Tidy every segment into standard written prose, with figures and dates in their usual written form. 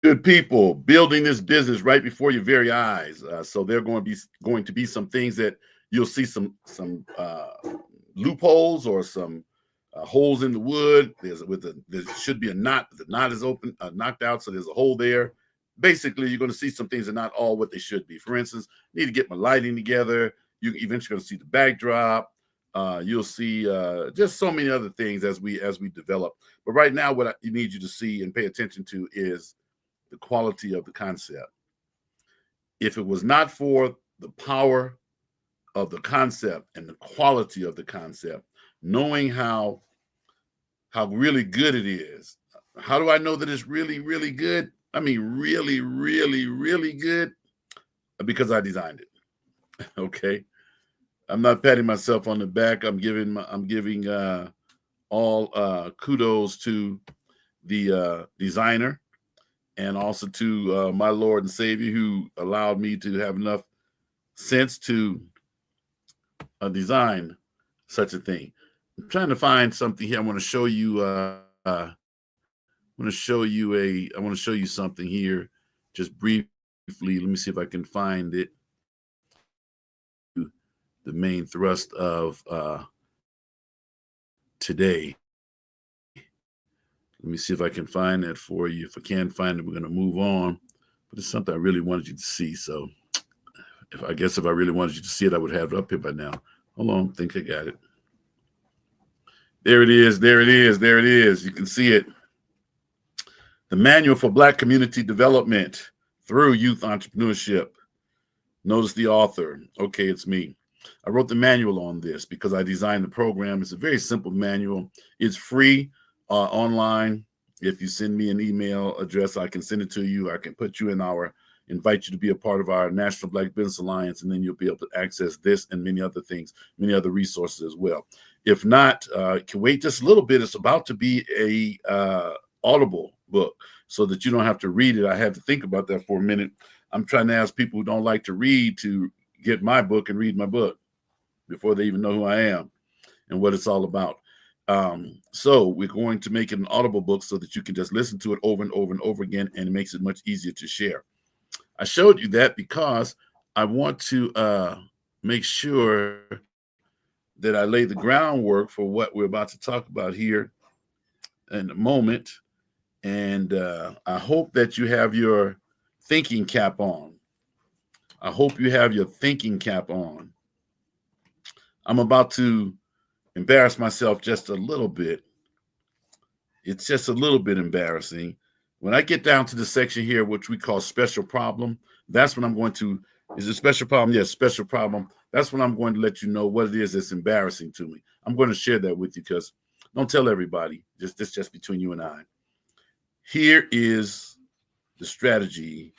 Good people building this business right before your very eyes. So there are going to be some things that you'll see some loopholes or some holes in the wood. There should be a knot. The knot is open, knocked out, so there's a hole there. Basically, you're going to see some things that are not all what they should be. For instance, need to get my lighting together. You eventually going to see the backdrop. You'll see just so many other things as we develop. But right now, what I need you to see and pay attention to is the quality of the concept. If it was not for the power of the concept and the quality of the concept, knowing how really good it is. How do I know that it's really, really good? I mean, really, really, really good because I designed it. Okay, I'm not patting myself on the back. I'm giving all kudos to the designer and also to my Lord and Savior who allowed me to have enough sense to design such a thing. I'm trying to find something here. I want to show you. I want to show you something here, just briefly. Let me see if I can find it. The main thrust of today. Let me see if I can find that for you. If I can't find it, we're going to move on. But it's something I really wanted you to see. So, if I really wanted you to see it, I would have it up here by now. Hold on, I think I got it. There it is. There it is. There it is. You can see it. The Manual for Black Community Development through Youth Entrepreneurship. Notice the author. Okay, it's me. I wrote the manual on this because I designed the program. It's a very simple manual. It's free online. If you send me an email address, I can send it to you. I can put you in invite you to be a part of our National Black Business Alliance, and then you'll be able to access this and many other things, many other resources as well. If not, can wait just a little bit. It's about to be a Audible book so that you don't have to read it. I had to think about that for a minute. I'm trying to ask people who don't like to read to get my book and read my book before they even know who I am and what it's all about. So we're going to make it an Audible book so that you can just listen to it over and over and over again, and it makes it much easier to share. I showed you that because I want to make sure that I lay the groundwork for what we're about to talk about here in a moment. And I hope that you have your thinking cap on. I hope you have your thinking cap on. I'm about to embarrass myself just a little bit. It's just a little bit embarrassing. When I get down to the section here, which we call special problem, that's when I'm going to, is it special problem? Yes, special problem. That's when I'm going to let you know what it is that's embarrassing to me. I'm going to share that with you because don't tell everybody. Just between you and I. Here is the strategy,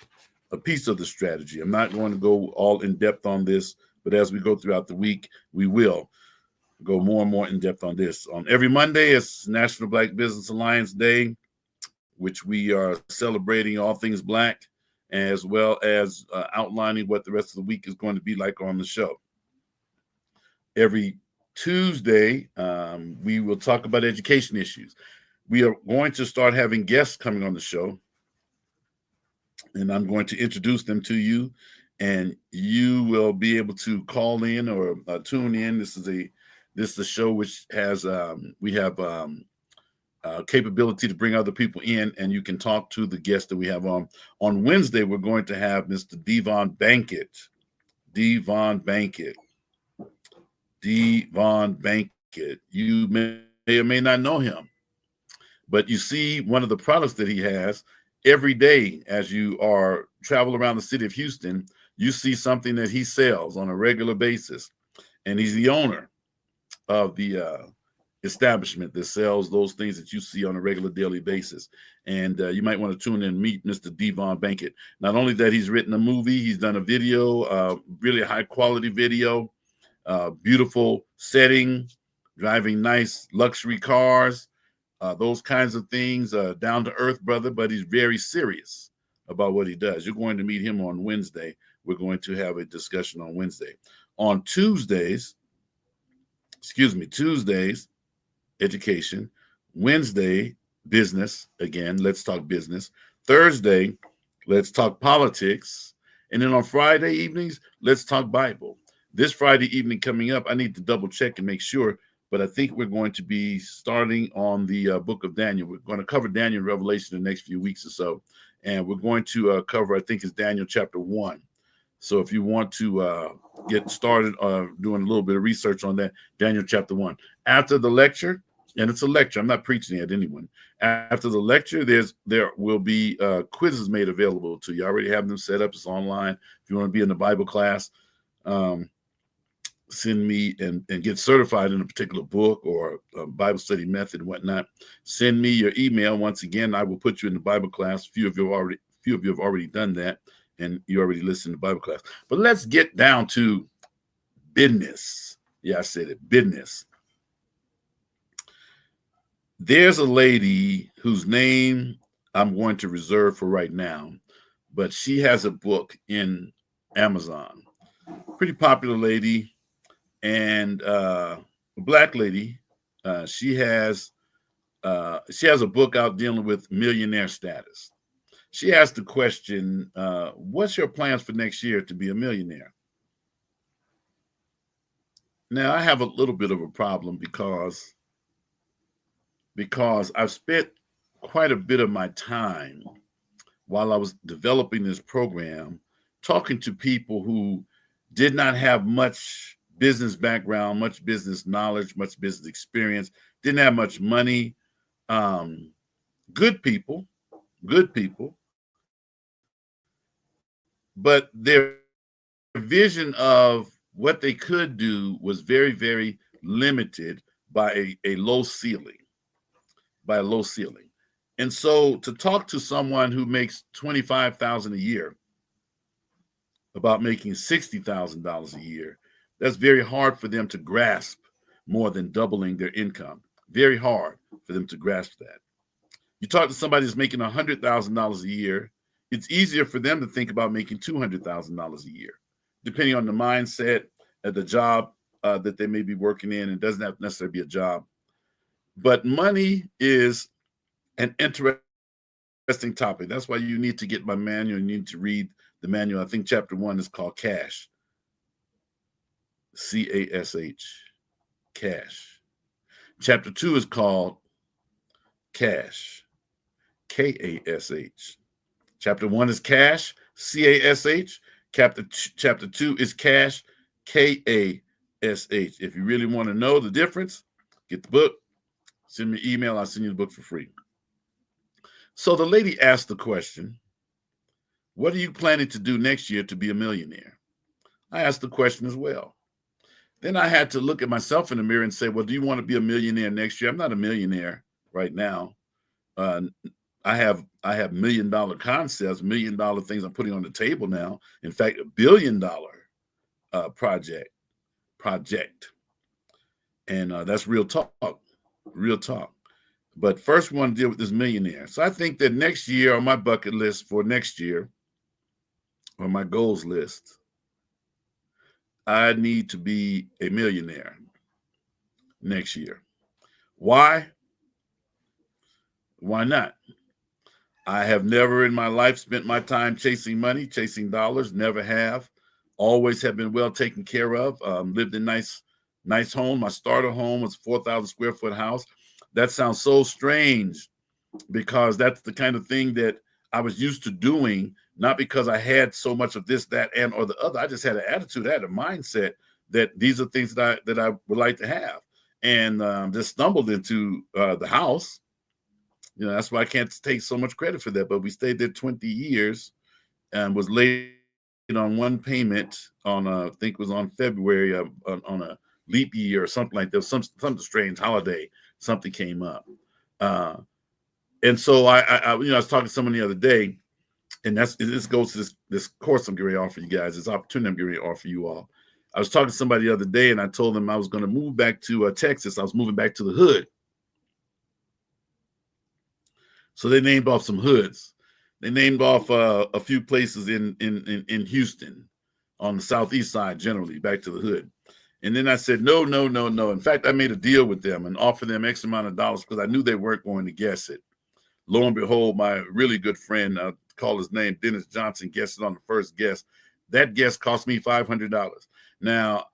a piece of the strategy. I'm not going to go all in depth on this, but as we go throughout the week, we will go more and more in depth on this. On every Monday, it's National Black Business Alliance Day, which we are celebrating all things Black, as well as outlining what the rest of the week is going to be like on the show. Every Tuesday, we will talk about education issues. We are going to start having guests coming on the show, and I'm going to introduce them to you, and you will be able to call in or tune in. This is a show which has we have capability to bring other people in, and you can talk to the guests that we have on. On Wednesday, we're going to have Mr. Devon Bankett. You may or may not know him, but you see one of the products that he has every day as you are travel around the city of Houston. You see something that he sells on a regular basis, and he's the owner of the establishment that sells those things that you see on a regular daily basis. And you might want to tune in and meet Mr. Devon Bankett. Not only that, he's written a movie, he's done a video, really high quality video, beautiful setting, driving nice luxury cars, those kinds of things, down to earth brother, but he's very serious about what he does. You're going to meet him on Wednesday. We're going to have a discussion on Wednesday. On Tuesdays, education, Wednesday, business. Again, let's talk business. Thursday, let's talk politics. And then on Friday evenings, let's talk Bible. This Friday evening coming up, I need to double check and make sure, but I think we're going to be starting on the book of Daniel. We're going to cover Daniel and Revelation in the next few weeks or so. And we're going to cover, I think it's Daniel chapter 1. So if you want to get started doing a little bit of research on that, Daniel chapter 1. After the lecture, and it's a lecture, I'm not preaching at anyone. After the lecture, there will be quizzes made available to you. I already have them set up. It's online. If you want to be in the Bible class, send me and get certified in a particular book or a Bible study method and whatnot. Send me your email. Once again, I will put you in the Bible class. Few of you have already done that, and you already listened to Bible class. But let's get down to business. Yeah, I said it, business. There's a lady whose name I'm going to reserve for right now, but she has a book in Amazon. Pretty popular lady, and a black lady. She has a book out dealing with millionaire status. She asked the question, what's your plans for next year to be a millionaire? Now, I have a little bit of a problem because I've spent quite a bit of my time while I was developing this program talking to people who did not have much business background, much business knowledge, much business experience, didn't have much money. Good people, but their vision of what they could do was very, very limited by a low ceiling. And so to talk to someone who makes $25,000 a year about making $60,000 a year, that's very hard for them to grasp more than doubling their income. Very hard for them to grasp that. You talk to somebody who's making $100,000 a year, it's easier for them to think about making $200,000 a year, depending on the mindset at the job that they may be working in. It doesn't have to necessarily be a job. But money is an interesting topic. That's why you need to get my manual. You need to read the manual. I think chapter 1 is called Cash. C-A-S-H. Cash. Chapter 2 is called Cash. K-A-S-H. Chapter 1 is Cash. C-A-S-H. Chapter 2 is Cash. K-A-S-H. If you really want to know the difference, get the book. Send me an email. I'll send you the book for free. So the lady asked the question, what are you planning to do next year to be a millionaire? I asked the question as well. Then I had to look at myself in the mirror and say, well, do you want to be a millionaire next year? I'm not a millionaire right now. I have $1 million concepts, $1 million things I'm putting on the table now. In fact, $1 billion project. And that's real talk. But first we want to deal with this millionaire. So I think that next year on my bucket list for next year, or my goals list, I need to be a millionaire next year. Why? Why not? I have never in my life spent my time chasing money, chasing dollars, never have. Always have been well taken care of. Lived in nice home. My starter home was a 4,000 square foot house. That sounds so strange because that's the kind of thing that I was used to doing, not because I had so much of this, that, and or the other. I just had an attitude, I had a mindset that these are things that I would like to have, and just stumbled into the house. You know, that's why I can't take so much credit for that. But we stayed there 20 years and was late on one payment on I think it was on February on a leap year or something like that. Some strange holiday. Something came up. And so I was talking to someone the other day, and this goes to this course I'm getting ready to offer you guys, this opportunity I'm getting ready to offer you all. I was talking to somebody the other day, and I told them I was going to move back to Texas. I was moving back to the hood. So they named off some hoods. They named off a few places in Houston on the southeast side, generally, back to the hood. And then I said, no. In fact, I made a deal with them and offered them X amount of dollars because I knew they weren't going to guess it. lo and behold, my really good friend, call his name Dennis Johnson, guessed on the first guess. That guess cost me $500. Now,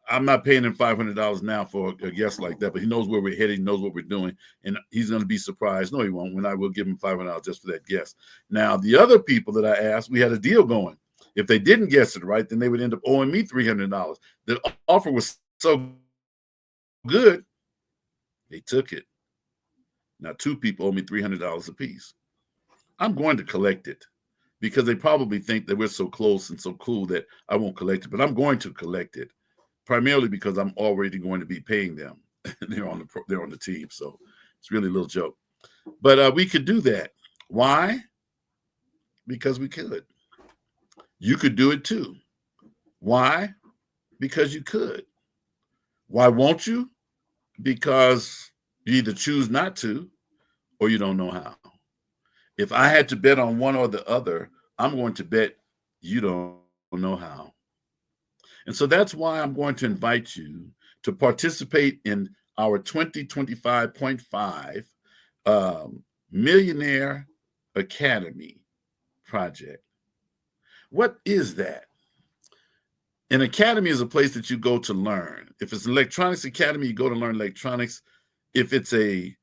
I'm not paying him $500 now for a guess like that, but he knows where we're heading, knows what we're doing, and he's going to be surprised. No, he won't. When I will give him $500 just for that guess. Now, the other people that I asked, we had a deal going. If they didn't guess it right, then they would end up owing me $300. The offer was so good, they took it. Now, 2 people owe me $300 apiece. I'm going to collect it because they probably think that we're so close and so cool that I won't collect it, but I'm going to collect it. Primarily because I'm already going to be paying them. they're on the team, so it's really a little joke. But we could do that. Why? Because we could. You could do it too. Why? Because you could. Why won't you? Because you either choose not to or you don't know how. If I had to bet on one or the other, I'm going to bet you don't know how. And so that's why I'm going to invite you to participate in our 2025.5 Millionaire Academy project. What is that? An academy is a place that you go to learn. If it's an electronics academy, you go to learn electronics. If it's a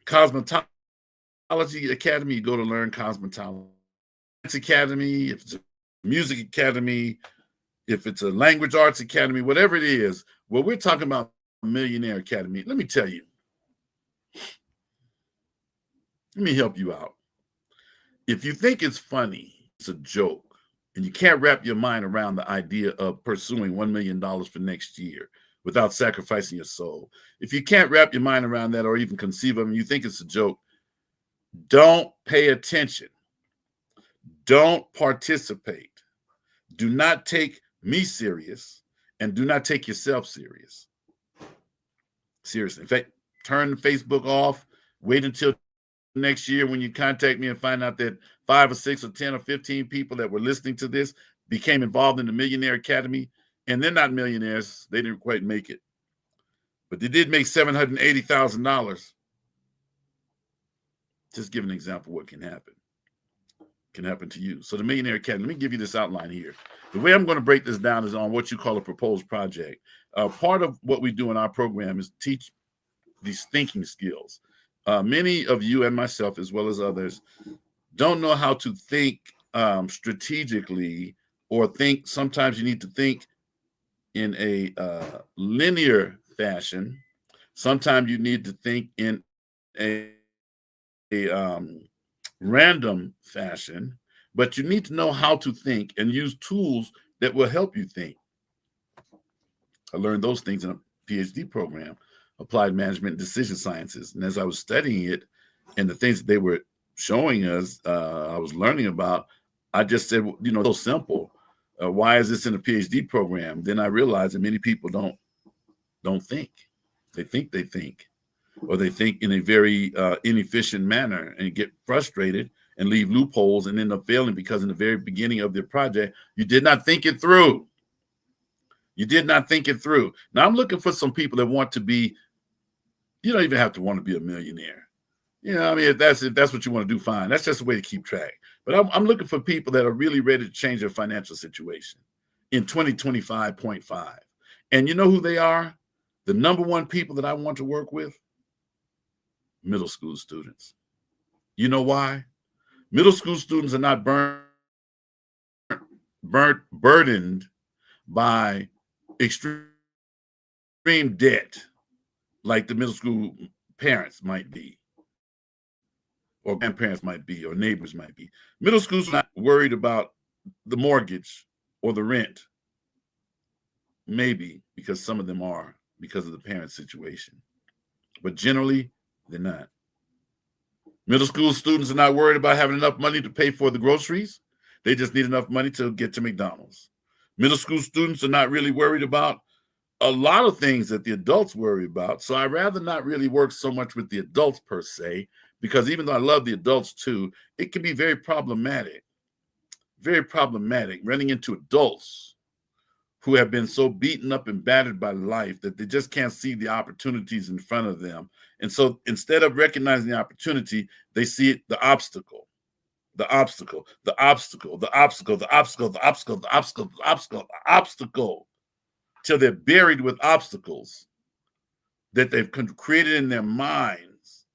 cosmetology academy, you go to learn cosmetology. Academy, if it's a music academy, if it's a language arts academy, whatever it is, well, we're talking about Millionaire Academy. Let me tell you. Let me help you out. If you think it's funny, it's a joke, and you can't wrap your mind around the idea of pursuing $1 million for next year without sacrificing your soul. If you can't wrap your mind around that or even conceive of it, and you think it's a joke, don't pay attention. Don't participate. Do not take me serious and do not take yourself serious. Seriously. In fact, turn Facebook off. Wait until next year when you contact me and find out that 5 or 6 or 10 or 15 people that were listening to this became involved in the Millionaire Academy. And they're not millionaires. They didn't quite make it. But they did make $780,000. Just give an example of what can happen. Can happen to you. So the Millionaire Academy, let me give you this outline here. The way I'm going to break this down is on what you call a proposed project. Part of what we do in our program is teach these thinking skills. Many of you and myself, as well as others, don't know how to think strategically or think. Sometimes you need to think in a linear fashion. Sometimes you need to think in a random fashion, but you need to know how to think and use tools that will help you think. I learned those things in a PhD program, Applied Management and Decision Sciences. And as I was studying it and the things that they were showing us, I was learning about, I just said, so simple. Why is this in a PhD program? Then I realized that many people don't think. They think. Or they think in a very inefficient manner and get frustrated and leave loopholes and end up failing because in the very beginning of their project, you did not think it through. You did not think it through. Now I'm looking for some people that want to be, you don't even have to want to be a millionaire. If that's what you want to do, fine. That's just a way to keep track. But I'm looking for people that are really ready to change their financial situation in 2025.5. And you know who they are? The number one people that I want to work with? Middle school students. You know why? Middle school students are not burdened by extreme debt like the middle school parents might be, or grandparents might be, or neighbors might be. Middle school's not worried about the mortgage or the rent. Maybe because some of them are because of the parent situation. But generally, they're not. Middle school students are not worried about having enough money to pay for the groceries. They just need enough money to get to McDonald's. Middle school students are not really worried about a lot of things that the adults worry about. So I'd rather not really work so much with the adults per se, because even though I love the adults too, it can be very problematic running into adults who have been so beaten up and battered by life that they just can't see the opportunities in front of them. And so instead of recognizing the opportunity, they see it, the obstacle, the obstacle, the obstacle, the obstacle, the obstacle, the obstacle, the obstacle, the obstacle, the obstacle, till they're buried with obstacles that they've created in their minds.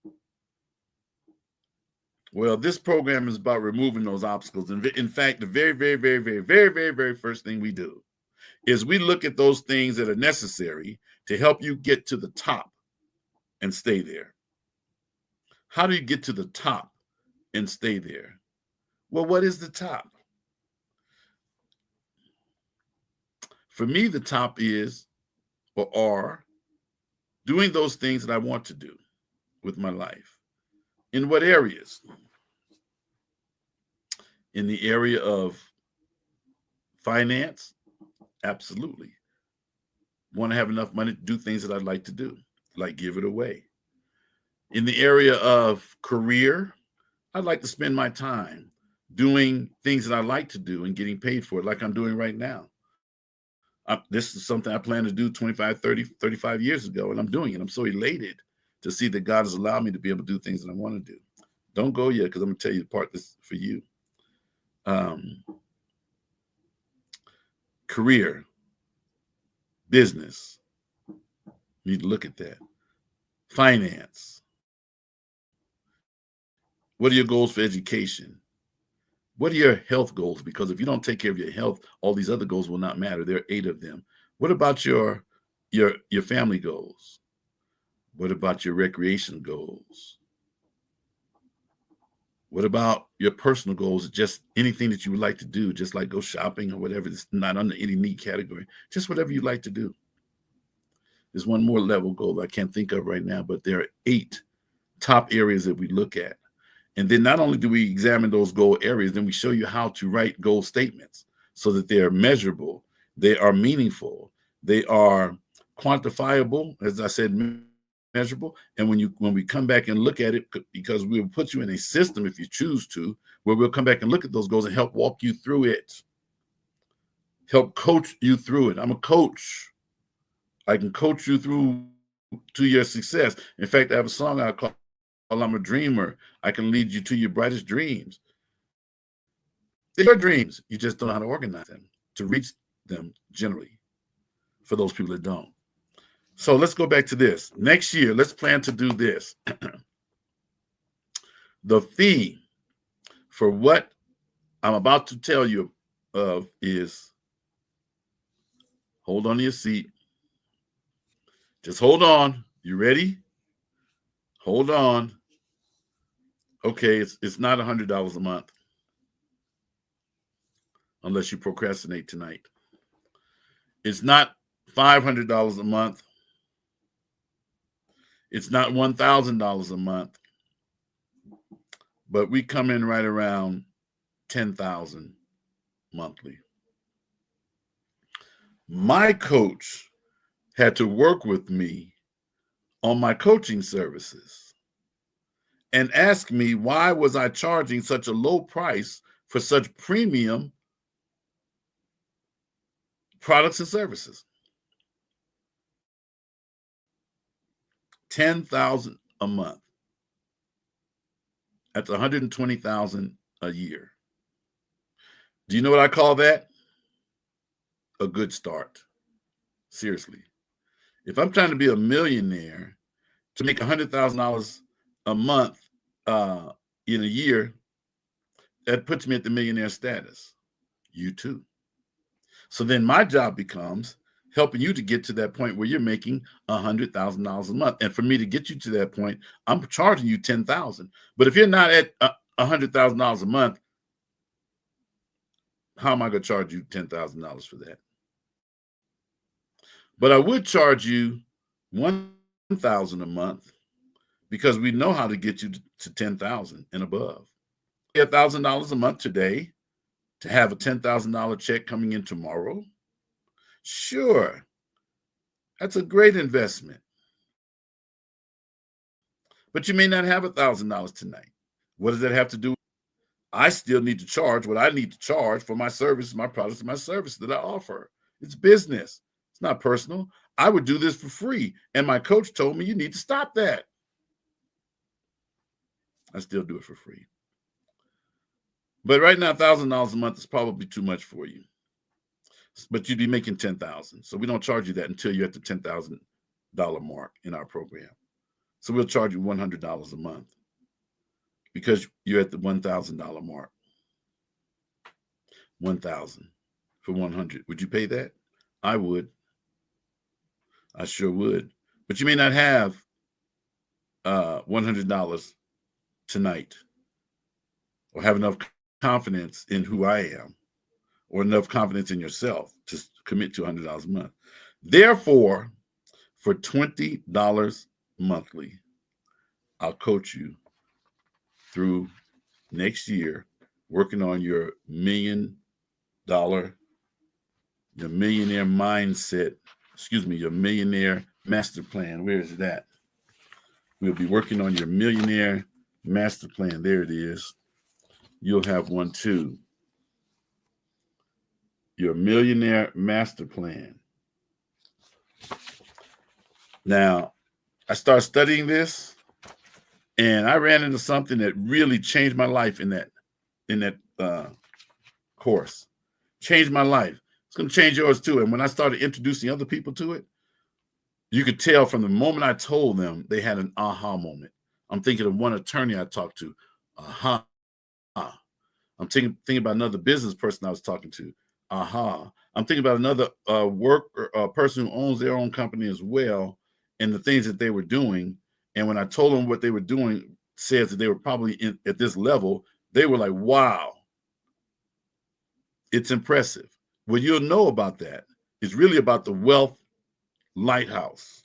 Well, this program is about removing those obstacles. And in fact, the very first thing we do is we look at those things that are necessary to help you get to the top and stay there. How do you get to the top and stay there? Well, what is the top? For me, the top is or are doing those things that I want to do with my life. In what areas? In the area of finance, absolutely. Want to have enough money to do things that I'd like to do, like give it away. In the area of career, I'd like to spend my time doing things that I like to do and getting paid for it, like I'm doing right now. This is something I planned to do 25, 30, 35 years ago, and I'm doing it. I'm so elated to see that God has allowed me to be able to do things that I want to do. Don't go yet, because I'm going to tell you the part that's for you. Career, business, you need to look at that. Finance. What are your goals for education? What are your health goals? Because if you don't take care of your health, all these other goals will not matter. There are 8 of them. What about your family goals? What about your recreation goals? What about your personal goals? Just anything that you would like to do, just like go shopping or whatever. It's not under any neat category. Just whatever you like to do. There's one more level goal I can't think of right now, but there are 8 top areas that we look at. And then not only do we examine those goal areas, then we show you how to write goal statements so that they are measurable, they are meaningful, they are quantifiable, as I said, measurable. And when we come back and look at it, because we'll put you in a system if you choose to, where we'll come back and look at those goals and help walk you through it, help coach you through it. I'm a coach. I can coach you through to your success. In fact, I have a song I call I'm a dreamer. I can lead you to your brightest dreams. They're your dreams. You just don't know how to organize them to reach them generally for those people that don't. So let's go back to this. Next year, let's plan to do this. The fee for what I'm about to tell you of is, hold on to your seat. Just hold on. You ready? Hold on. Okay, it's not $100 a month unless you procrastinate tonight. It's not $500 a month. It's not $1,000 a month. But we come in right around $10,000 monthly. My coach had to work with me on my coaching services and ask me, why was I charging such a low price for such premium products and services? $10,000 a month. That's $120,000 a year. Do you know what I call that? A good start. Seriously. If I'm trying to be a millionaire, to make $100,000 a month in a year, that puts me at the millionaire status. You too. So then my job becomes helping you to get to that point where you're making $100,000 a month. And for me to get you to that point, I'm charging you $10,000. But if you're not at $100,000 a month, how am I going to charge you $10,000 for that? But I would charge you $1,000 a month, because we know how to get you to 10,000 and above. $1,000 a month today to have a $10,000 check coming in tomorrow. Sure, that's a great investment. But you may not have $1,000 tonight. What does that have to do? I still need to charge what I need to charge for my service, my products, and my service that I offer. It's business. It's not personal. I would do this for free. And my coach told me you need to stop that. I still do it for free. But right now, $1,000 a month is probably too much for you. But you'd be making $10,000. So we don't charge you that until you're at the $10,000 mark in our program. So we'll charge you $100 a month because you're at the $1,000 mark. 1,000 for 100. Would you pay that? I would. I sure would. But you may not have $100 tonight, or have enough confidence in who I am, or enough confidence in yourself to commit to $100 a month. Therefore, for $20 monthly, I'll coach you through next year, working on your millionaire mindset, your millionaire master plan. Where is it at? We'll be working on your millionaire master plan. There it is. You'll have one too. Your millionaire master plan. Now, I started studying this, and I ran into something that really changed my life in that course. Changed my life. It's going to change yours too. And when I started introducing other people to it, you could tell from the moment I told them, they had an aha moment. I'm thinking of one attorney I talked to. Aha. I'm thinking about another business person I was talking to. Aha. I'm thinking about another person who owns their own company as well, and the things that they were doing. And when I told them what they were doing, says that they were probably at this level, they were like, wow, it's impressive. What you'll know about that is really about the wealth lighthouse.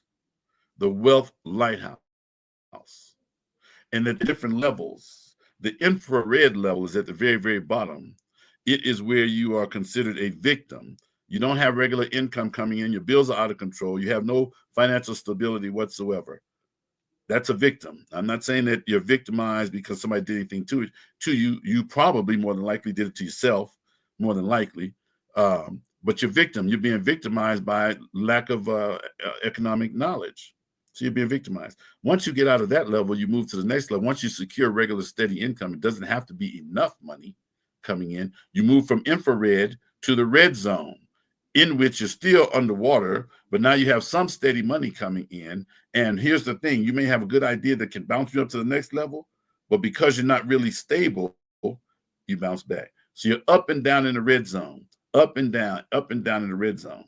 The wealth lighthouse. And the different levels. The infrared level is at the very, very bottom. It is where you are considered a victim. You don't have regular income coming in. Your bills are out of control. You have no financial stability whatsoever. That's a victim. I'm not saying that you're victimized because somebody did anything to you. You probably more than likely did it to yourself, more than likely. But you're victim. You're being victimized by lack of economic knowledge. So you're being victimized. Once you get out of that level, you move to the next level. Once you secure regular, steady income, it doesn't have to be enough money coming in. You move from infrared to the red zone, in which you're still underwater, but now you have some steady money coming in. And here's the thing, you may have a good idea that can bounce you up to the next level, but because you're not really stable, you bounce back. So you're up and down in the red zone, up and down in the red zone.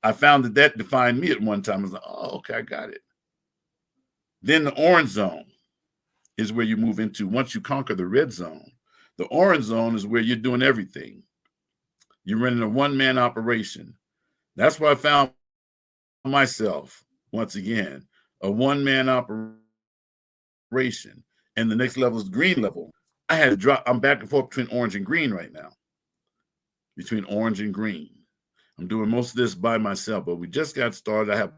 I found that defined me at one time. I was like, oh, okay, I got it. Then the orange zone is where you move into once you conquer the red zone. The orange zone is where you're doing everything. You're running a one-man operation. That's where I found myself, once again, a one-man operation. And the next level is green level. I had to drop. I'm back and forth between orange and green right now. Between orange and green. I'm doing most of this by myself, but we just got started. I have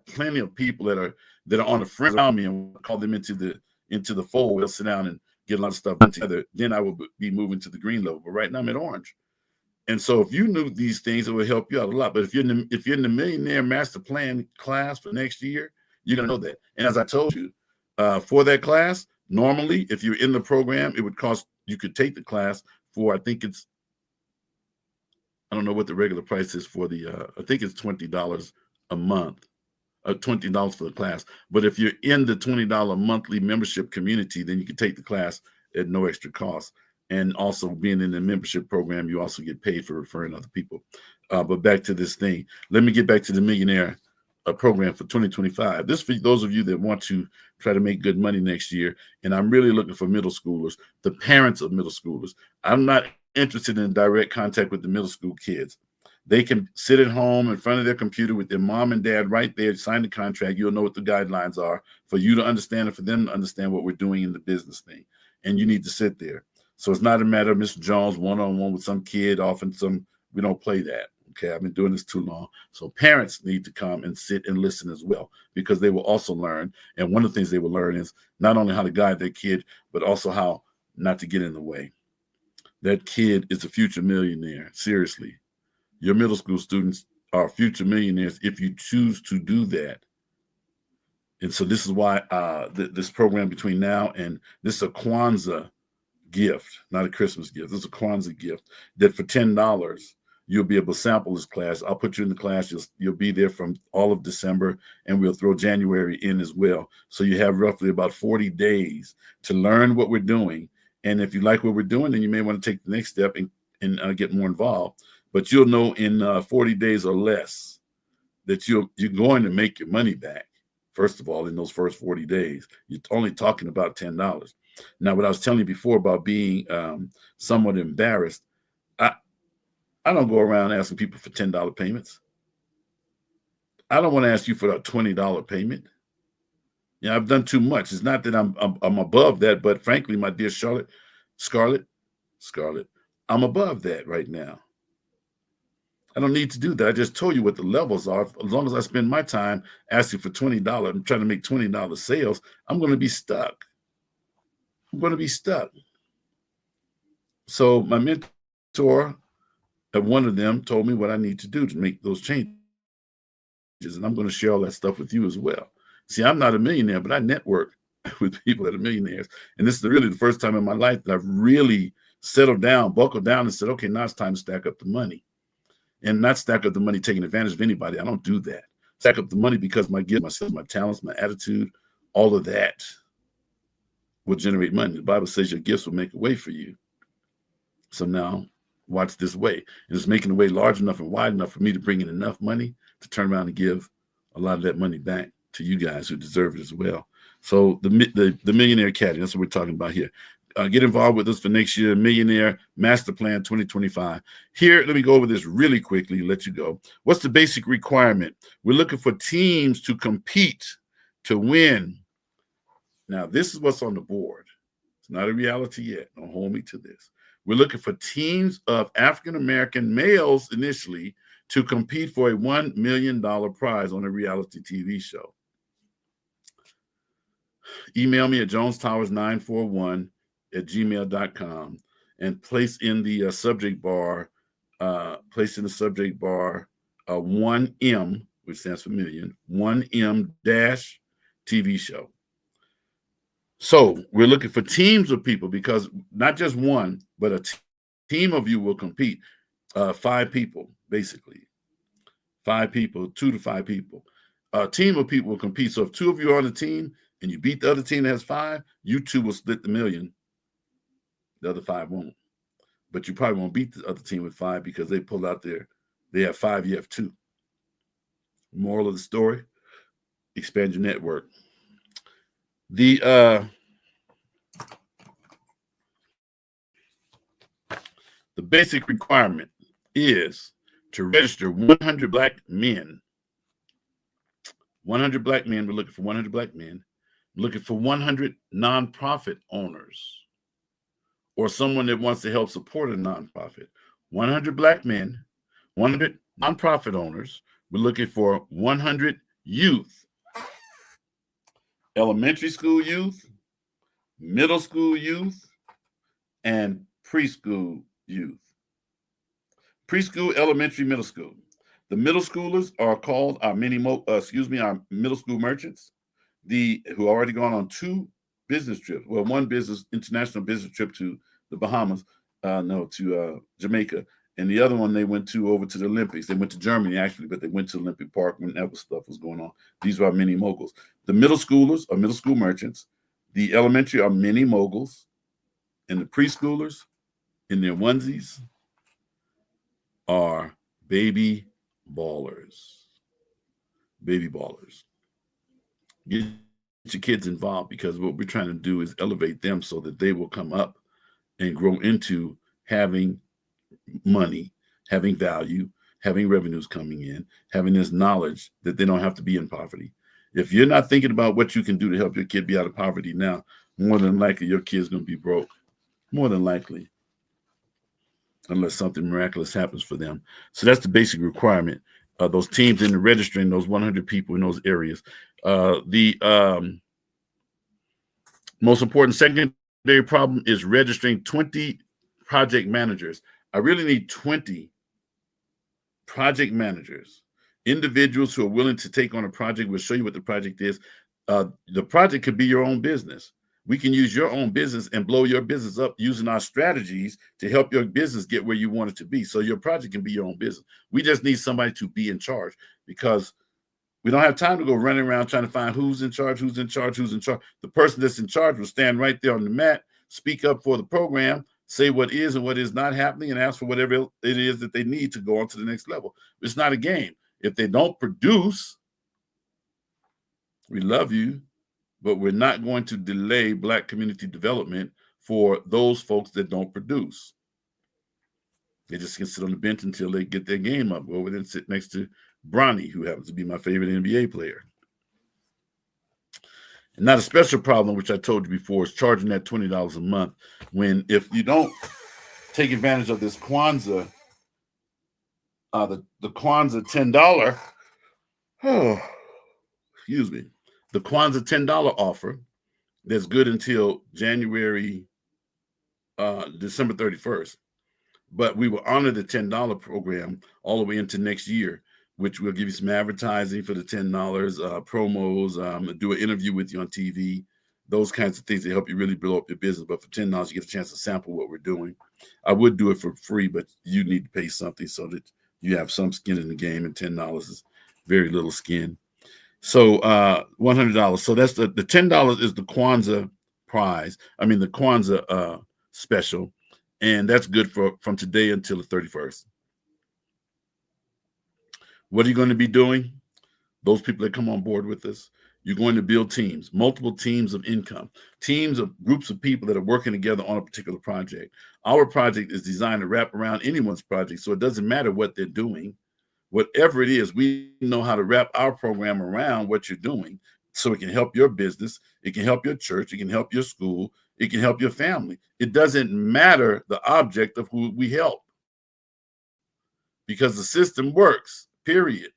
plenty of people that are on the friends around me, and we'll call them into the fold. We'll sit down and get a lot of stuff done together. Then I will be moving to the green level. But right now I'm at orange. And so if you knew these things, it would help you out a lot. But if you're in the Millionaire Master Plan class for next year, you're gonna know that. And as I told you, for that class, normally if you're in the program, it would cost. You could take the class for I don't know what the regular price is for I think it's $20 a month, $20 for the class. But if you're in the $20 monthly membership community, then you can take the class at no extra cost. And also being in the membership program, you also get paid for referring other people. But back to this thing. Let me get back to the Millionaire program for 2025. This for those of you that want to try to make good money next year. And I'm really looking for middle schoolers, the parents of middle schoolers. I'm not interested in direct contact with the middle school kids. They can sit at home in front of their computer with their mom and dad right there, sign the contract. You'll know what the guidelines are for you to understand and for them to understand what we're doing in the business thing. And you need to sit there. So it's not a matter of Mr. Jones one-on-one with some kid off in we don't play that. Okay, I've been doing this too long. So parents need to come and sit and listen as well, because they will also learn. And one of the things they will learn is not only how to guide their kid, but also how not to get in the way. That kid is a future millionaire. Seriously. Your middle school students are future millionaires if you choose to do that. And so this is why this program between now and this is a Kwanzaa gift, not a Christmas gift. This is a Kwanzaa gift that for $10, you'll be able to sample this class. I'll put you in the class. You'll be there from all of December, and we'll throw January in as well. So you have roughly about 40 days to learn what we're doing. And if you like what we're doing, then you may want to take the next step and get more involved. But you'll know in 40 days or less that you're going to make your money back. First of all, in those first 40 days, you're only talking about $10. Now, what I was telling you before about being somewhat embarrassed, I don't go around asking people for $10 payments. I don't want to ask you for a $20 payment. Yeah, I've done too much. It's not that I'm above that, but frankly, my dear Scarlett, I'm above that right now. I don't need to do that. I just told you what the levels are. As long as I spend my time asking for $20 and trying to make $20 sales, I'm going to be stuck. I'm going to be stuck. So my mentor, one of them, told me what I need to do to make those changes. And I'm going to share all that stuff with you as well. See, I'm not a millionaire, but I network with people that are millionaires. And this is really the first time in my life that I've really settled down, buckled down and said, okay, now it's time to stack up the money. And not stack up the money taking advantage of anybody. I don't do that. Stack up the money because my gifts, myself, my talents, my attitude, all of that will generate money. The Bible says your gifts will make a way for you. So now watch this way. And it's making the way large enough and wide enough for me to bring in enough money to turn around and give a lot of that money back to you guys who deserve it as well. So the Millionaire Academy, that's what we're talking about here. Get involved with us for next year, Millionaire Master Plan 2025. Here, let me go over this really quickly, let you go. What's the basic requirement? We're looking for teams to compete, to win. Now, this is what's on the board. It's not a reality yet. Don't hold me to this. We're looking for teams of African-American males initially to compete for a $1 million prize on a reality TV show. Email me at jonestowers941@gmail.com and place in the subject bar 1M, which stands for million, 1M dash TV show. So we're looking for teams of people because not just one, but a team of you will compete. 5 people, basically. 5 people, 2 to 5 people. A team of people will compete. So if 2 of you are on the team, and you beat the other team that has 5, you 2 will split the million. The other 5 won't. But you probably won't beat the other team with 5 because they pulled out they have 5, you have 2. Moral of the story, expand your network. The basic requirement is to register 100 black men. 100 black men, we're looking for 100 black men. Looking for 100 nonprofit owners or someone that wants to help support a nonprofit. 100 black men, 100 nonprofit owners. We're looking for 100 youth, elementary school youth, middle school youth, and preschool youth. Preschool, elementary, middle school. The middle schoolers are called our our middle school merchants. Who already gone on 2 business trips. Well, one international business trip to the Bahamas, to Jamaica, and the other one they went over to the Olympics. They went to Germany actually, but they went to Olympic Park when that stuff was going on. These are our mini moguls. The middle schoolers are middle school merchants. The elementary are mini moguls, and the preschoolers in their onesies are baby ballers. Baby ballers. Get your kids involved because what we're trying to do is elevate them so that they will come up and grow into having money, having value, having revenues coming in, having this knowledge that they don't have to be in poverty. If you're not thinking about what you can do to help your kid be out of poverty now, more than likely your kid's going to be broke. More than likely. Unless something miraculous happens for them. So that's the basic requirement. Those teams in the registering, those 100 people in those areas. The most important secondary problem is registering 20 project managers. I really need 20 project managers, individuals who are willing to take on a project. We'll show you what the project is. The project could be your own business. We can use your own business and blow your business up using our strategies to help your business get where you want it to be. So your project can be your own business. We just need somebody to be in charge, because we don't have time to go running around trying to find who's in charge, who's in charge, who's in charge. The person that's in charge will stand right there on the mat, speak up for the program, say what is and what is not happening, and ask for whatever it is that they need to go on to the next level. It's not a game. If they don't produce, we love you, but we're not going to delay Black community development for those folks that don't produce. They just can sit on the bench until they get their game up. Go over there and sit next to Bronny, who happens to be my favorite NBA player. And not a special problem, which I told you before, is charging that $20 a month, when if you don't take advantage of this Kwanzaa, the Kwanzaa $10, excuse me, the Kwanzaa $10 offer that's good until December 31st. But we will honor the $10 program all the way into next year, which will give you some advertising for the $10, promos, do an interview with you on TV, those kinds of things that help you really blow up your business. But for $10, you get a chance to sample what we're doing. I would do it for free, but you need to pay something so that you have some skin in the game, and $10 is very little skin. So $100. So that's the $10 is the Kwanzaa prize. I mean, the Kwanzaa special. And that's good from today until the 31st. What are you going to be doing? Those people that come on board with us, you're going to build teams, multiple teams of income, teams of groups of people that are working together on a particular project. Our project is designed to wrap around anyone's project, so it doesn't matter what they're doing. Whatever it is, we know how to wrap our program around what you're doing, so it can help your business, it can help your church, it can help your school, it can help your family. It doesn't matter the object of who we help, because the system works, period.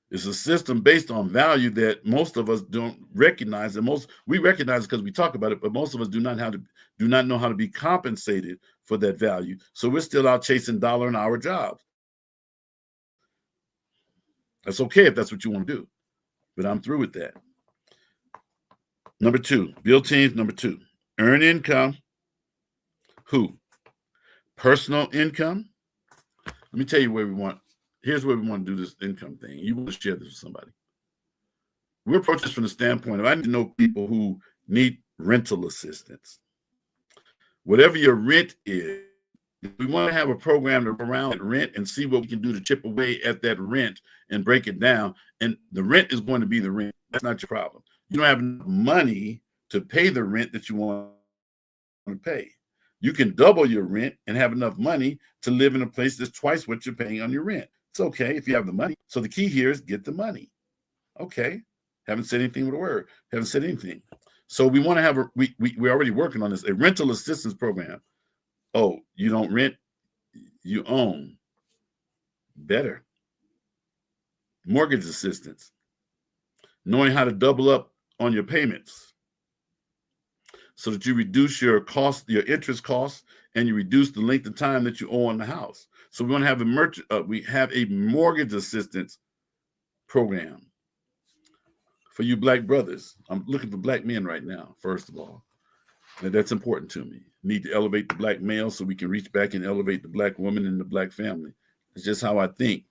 It's a system based on value that most of us don't recognize, and we recognize it because we talk about it, but most of us do not know how to be compensated for that value. So we're still out chasing dollar an hour jobs. That's okay if that's what you want to do, but I'm through with that. Number 2, build teams. Number 2, earn income. Who? Personal income. Let me tell you where we want. Here's where we want to do this income thing. You want to share this with somebody. We approach this from the standpoint of, I need to know people who need rental assistance. Whatever your rent is, we want to have a program around that rent and see what we can do to chip away at that rent and break it down. And the rent is going to be the rent. That's not your problem. You don't have enough money to pay the rent that you want to pay. You can double your rent and have enough money to live in a place that's twice what you're paying on your rent. It's okay if you have the money. So the key here is get the money. Okay. Haven't said anything with a word. Haven't said anything. So we want to have we're already working on this, a rental assistance program. Oh, you don't rent, you own. Better. Mortgage assistance. Knowing how to double up on your payments so that you reduce your cost, your interest costs, and you reduce the length of time that you owe on the house. So we want to have we have a mortgage assistance program for you Black brothers. I'm looking for Black men right now, first of all. And that's important to me. Need to elevate the Black male so we can reach back and elevate the Black woman and the Black family. It's just how I think.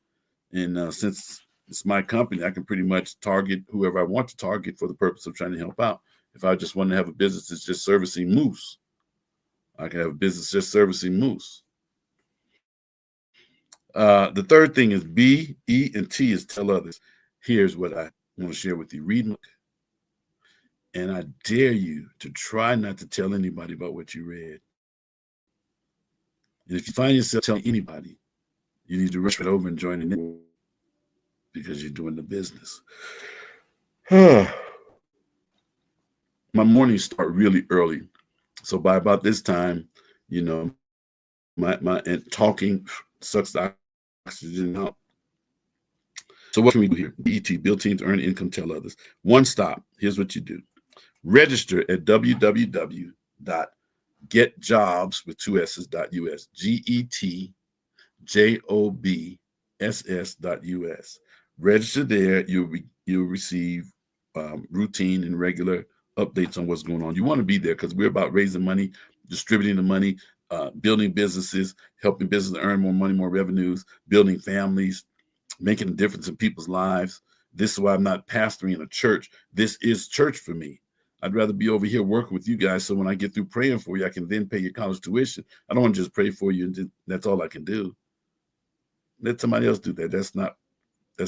And since it's my company, I can pretty much target whoever I want to target for the purpose of trying to help out. If I just want to have a business that's just servicing moose, I can have a business just servicing moose. The third thing is B, E, and T is tell others. Here's what I want to share with you. Read, and I dare you to try not to tell anybody about what you read. And if you find yourself telling anybody, you need to rush right over and join the network because you're doing the business. My mornings start really early. So by about this time, you know, my and talking sucks the oxygen out. So what can we do here? BET, build teams, earn income, tell others. One stop. Here's what you do. Register at www.getjobs with 2 S's.us. jobss.us. Register there. You'll receive routine and regular updates on what's going on. You want to be there because we're about raising money, distributing the money, building businesses, helping businesses earn more money, more revenues, building families, making a difference in people's lives. This is why I'm not pastoring in a church. This is church for me. I'd rather be over here working with you guys so when I get through praying for you, I can then pay your college tuition. I don't want to just pray for you and that's all I can do. Let somebody else do that. That's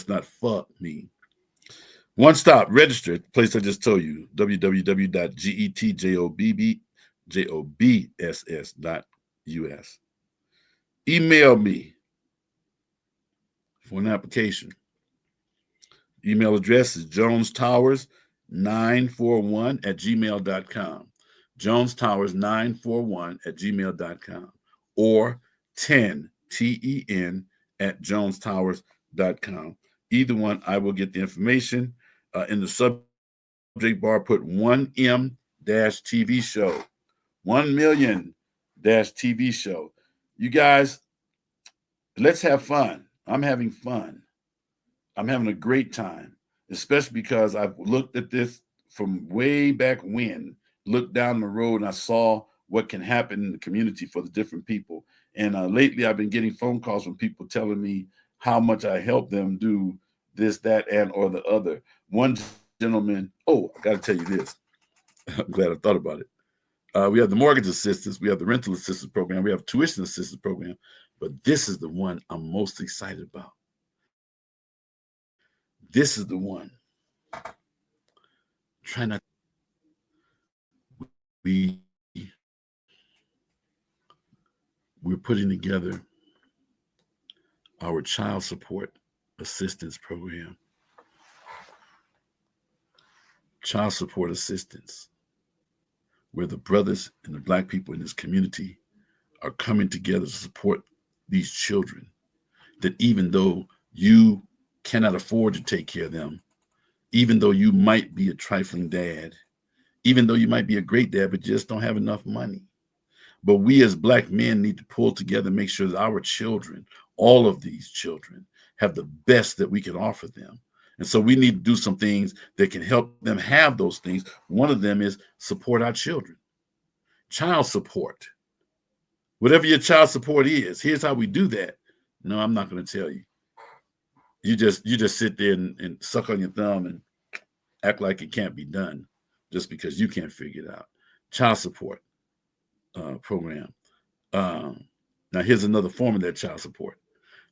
not for me. One stop, register, place I just told you, www.getjobss.us. Email me for an application. Email address is jonestowers941@gmail.com. jonestowers941@gmail.com or 10ten@jonestowers.com. Either one, I will get the information. In the subject bar, put 1M-TV show. 1 million-TV show. You guys, let's have fun. I'm having fun. I'm having a great time, especially because I've looked at this from way back when, looked down the road and I saw what can happen in the community for the different people. And lately I've been getting phone calls from people telling me how much I help them do this, that, and or the other. One gentleman, I got to tell you this. I'm glad I thought about it. We have the mortgage assistance, we have the rental assistance program, we have tuition assistance program, but this is the one I'm most excited about. This is the one. Try not. We're putting together our child support assistance program. Child support assistance, where the brothers and the Black people in this community are coming together to support these children, that even though you cannot afford to take care of them, even though you might be a trifling dad, even though you might be a great dad, but just don't have enough money. But we as Black men need to pull together, make sure that our children, all of these children, have the best that we can offer them. And so we need to do some things that can help them have those things. One of them is support our children. Child support. Whatever your child support is, here's how we do that. No, I'm not going to tell you. You just sit there and suck on your thumb and act like it can't be done just because you can't figure it out. Child support program. Now, here's another form of that child support.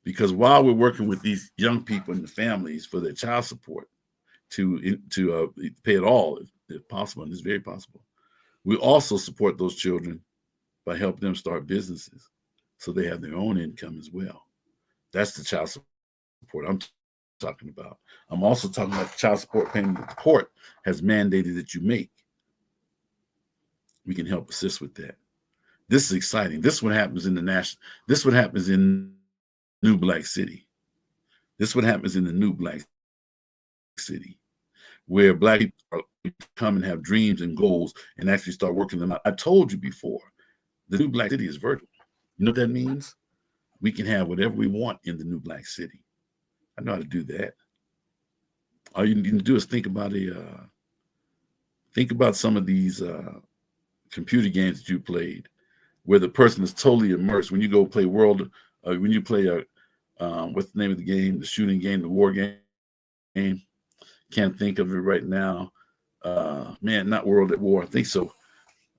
Because while we're working with these young people and the families for their child support to pay it all, if possible, and it's very possible, we also support those children by helping them start businesses so they have their own income as well. That's the child support I'm talking about. I'm also talking about the child support payment that the court has mandated that you make. We can help assist with that. This is exciting. This is what happens in this is what happens in New Black City. This is what happens in the New Black City, where Black people come and have dreams and goals and actually start working them out. I told you before, the New Black City is vertical. You know what that means? We can have whatever we want in the New Black City. I know how to do that. All you need to do is think about some of these computer games that you played, where the person is totally immersed. When you go play when you play what's the name of the game? The shooting game, the war game. Can't think of it right now. Not World at War. I think so.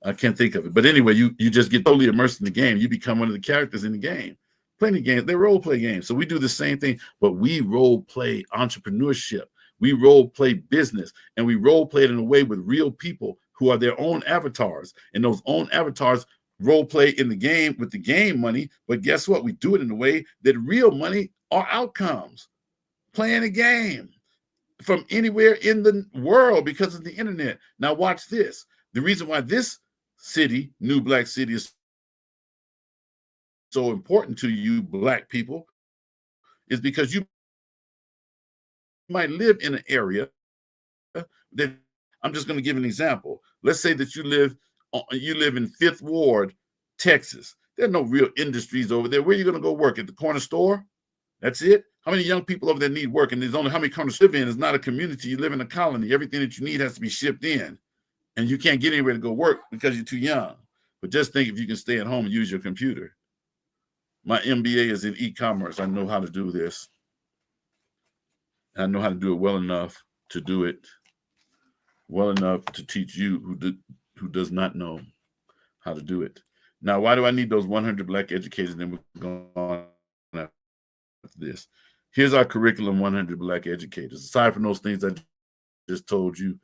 I can't think of it. But anyway, you just get totally immersed in the game. You become one of the characters in the game. Playing the game, they're role play games. So we do the same thing, but we role play entrepreneurship. We role play business, and we role play it in a way with real people who are their own avatars. And those own avatars role play in the game with the game money. But guess what? We do it in a way that real money are outcomes. Playing a game from anywhere in the world because of the internet. Now watch this. The reason why this city, New Black City, is so important to you Black people is because you might live in an area that, I'm just going to give an example. Let's say that you live in Fifth Ward, Texas, There are no real industries over there. Where are you going to go work? At the corner store? That's it? How many young people over there need work? And there's only how many corners live in? It's not a community. You live in a colony. Everything that you need has to be shipped in. And you can't get anywhere to go work because you're too young. But just think if you can stay at home and use your computer. My MBA is in e-commerce. I know how to do this. I know how to do it well enough to do it well enough to teach you who does not know how to do it. Now, why do I need those 100 Black educators? Then we're going on after this. Here's our curriculum, 100 Black educators. Aside from those things I just told you,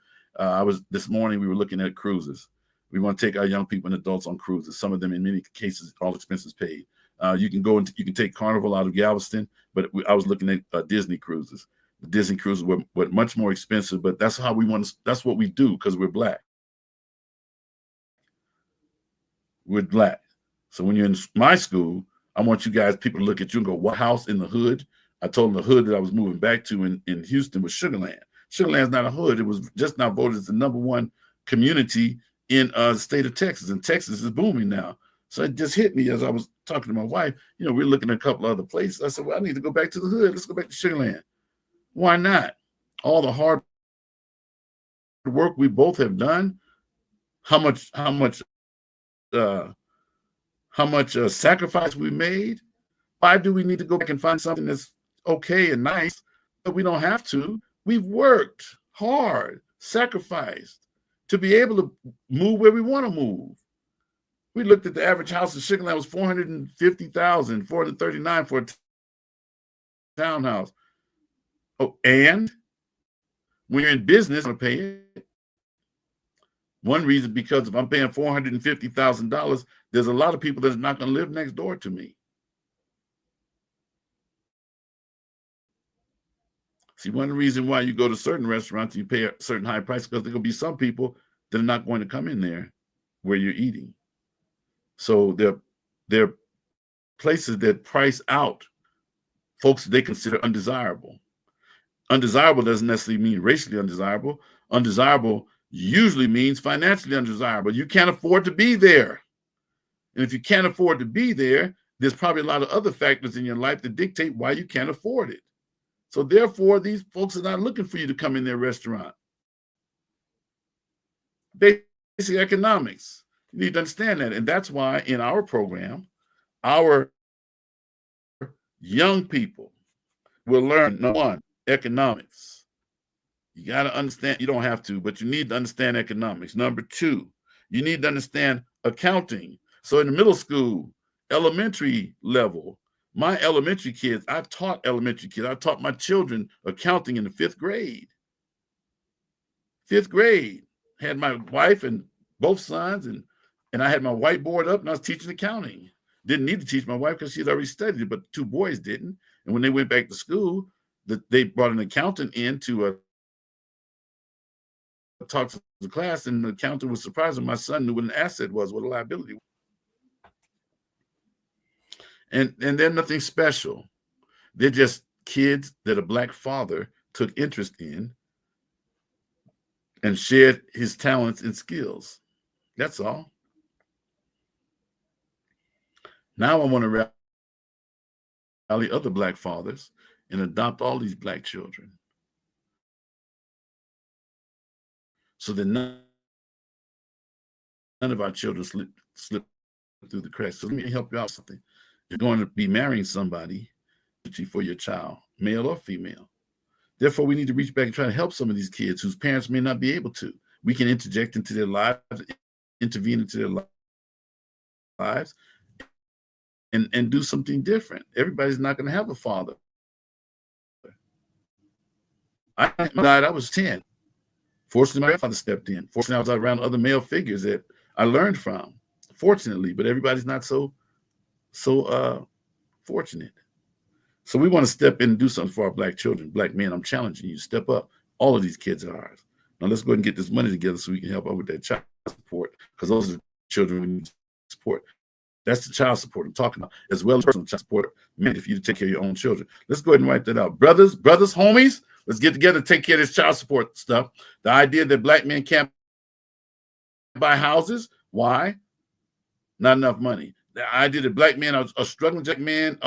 this morning we were looking at cruises. We want to take our young people and adults on cruises. Some of them, in many cases, all expenses paid. You can take Carnival out of Galveston, but I was looking at Disney cruises. The Disney cruises were much more expensive, but that's how we want to. That's what we do because we're Black. We're Black. So when you're in my school, I want you guys, people to look at you and go, "What house in the hood?" I told them the hood that I was moving back to in Houston was Sugarland. Sugarland's not a hood. It was just now voted as the #1 community in the state of Texas, and Texas is booming now. So it just hit me as I was talking to my wife. We're looking at a couple other places. I said, well, I need to go back to the hood. Let's go back to Sugarland. Why not? All the hard work we both have done, how much sacrifice we made. Why do we need to go back and find something that's okay and nice? But we don't have to. We've worked hard, sacrificed to be able to move where we want to move. We looked at the average house in Sugarland was $450,000, $439,000 for a townhouse. Oh, and when you're in business, I'm gonna pay it. One reason, because if I'm paying $450,000, there's a lot of people that are not going to live next door to me. See, one reason why you go to certain restaurants, you pay a certain high price, because there will be some people that are not going to come in there where you're eating. So there are places that price out folks they consider undesirable. Undesirable doesn't necessarily mean racially undesirable. Undesirable usually means financially undesirable. You can't afford to be there. And if you can't afford to be there, there's probably a lot of other factors in your life that dictate why you can't afford it. So therefore, these folks are not looking for you to come in their restaurant. Basic economics. You need to understand that. And that's why in our program, our young people will learn, number one, economics. You got to understand, you don't have to, but you need to understand economics. Number two, you need to understand accounting. So in the middle school, elementary level, my elementary kids, I taught elementary kids. I taught my children accounting in the 5th grade. 5th grade. Had my wife and both sons, and I had my whiteboard up and I was teaching accounting. Didn't need to teach my wife because she had already studied it, but 2 boys didn't. And when they went back to school, they brought an accountant in to talk to the class, and the accountant was surprised when my son knew what an asset was, what a liability was. And they're nothing special. They're just kids that a Black father took interest in and shared his talents and skills. That's all. Now I want to rally other Black fathers and adopt all these Black children so that none of our children slip through the cracks. So let me help you out with something. You're going to be marrying somebody for your child, male or female. Therefore, we need to reach back and try to help some of these kids whose parents may not be able to. We can interject into their lives, intervene into their lives, and do something different. Everybody's not going to have a father. I died, I was 10. Fortunately, my grandfather stepped in. Fortunately, I was around other male figures that I learned from, fortunately, but everybody's not so fortunate. So we want to step in and do something for our Black children. Black men, I'm challenging you, step up. All of these kids are ours. Now let's go ahead and get this money together so we can help out with that child support, because those are the children we need to support. That's the child support I'm talking about, as well as personal child support meant for you to take care of your own children. Let's go ahead and write that out. Brothers, homies, let's get together and take care of this child support stuff. The idea that Black men can't buy houses, why? Not enough money. I did a black man, a struggling black man,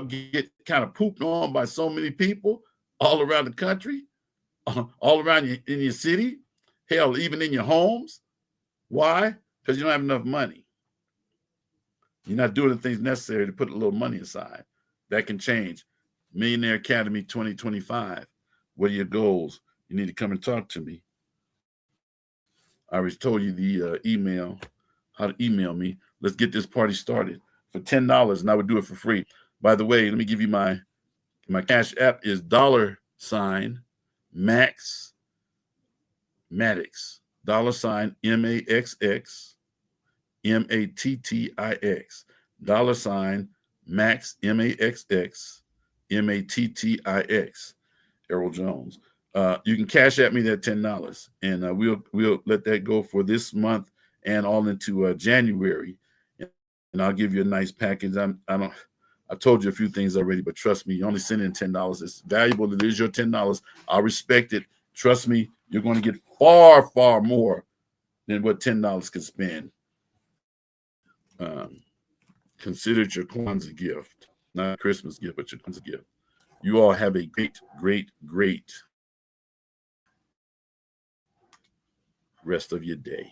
get kind of pooped on by so many people all around the country, all around in your city, hell, even in your homes. Why? Because you don't have enough money. You're not doing the things necessary to put a little money aside. That can change. Millionaire Academy 2025. What are your goals? You need to come and talk to me. I already told you the email, how to email me. Let's get this party started for $10, and I would do it for free. By the way, let me give you my cash app is $Max Maddox, $MAXX MATTIX, $Max MAXX MATTIX, Errol Jones. You can cash at me that $10, and we'll let that go for this month and all into January, and I'll give you a nice package. I told you a few things already, but trust me, you only send in $10. It's valuable. It is your $10. I'll respect it. Trust me, you're going to get far, far more than what $10 can spend. Consider it your Kwanzaa gift, not a Christmas gift, but your Kwanzaa gift. You all have a great, great, great rest of your day.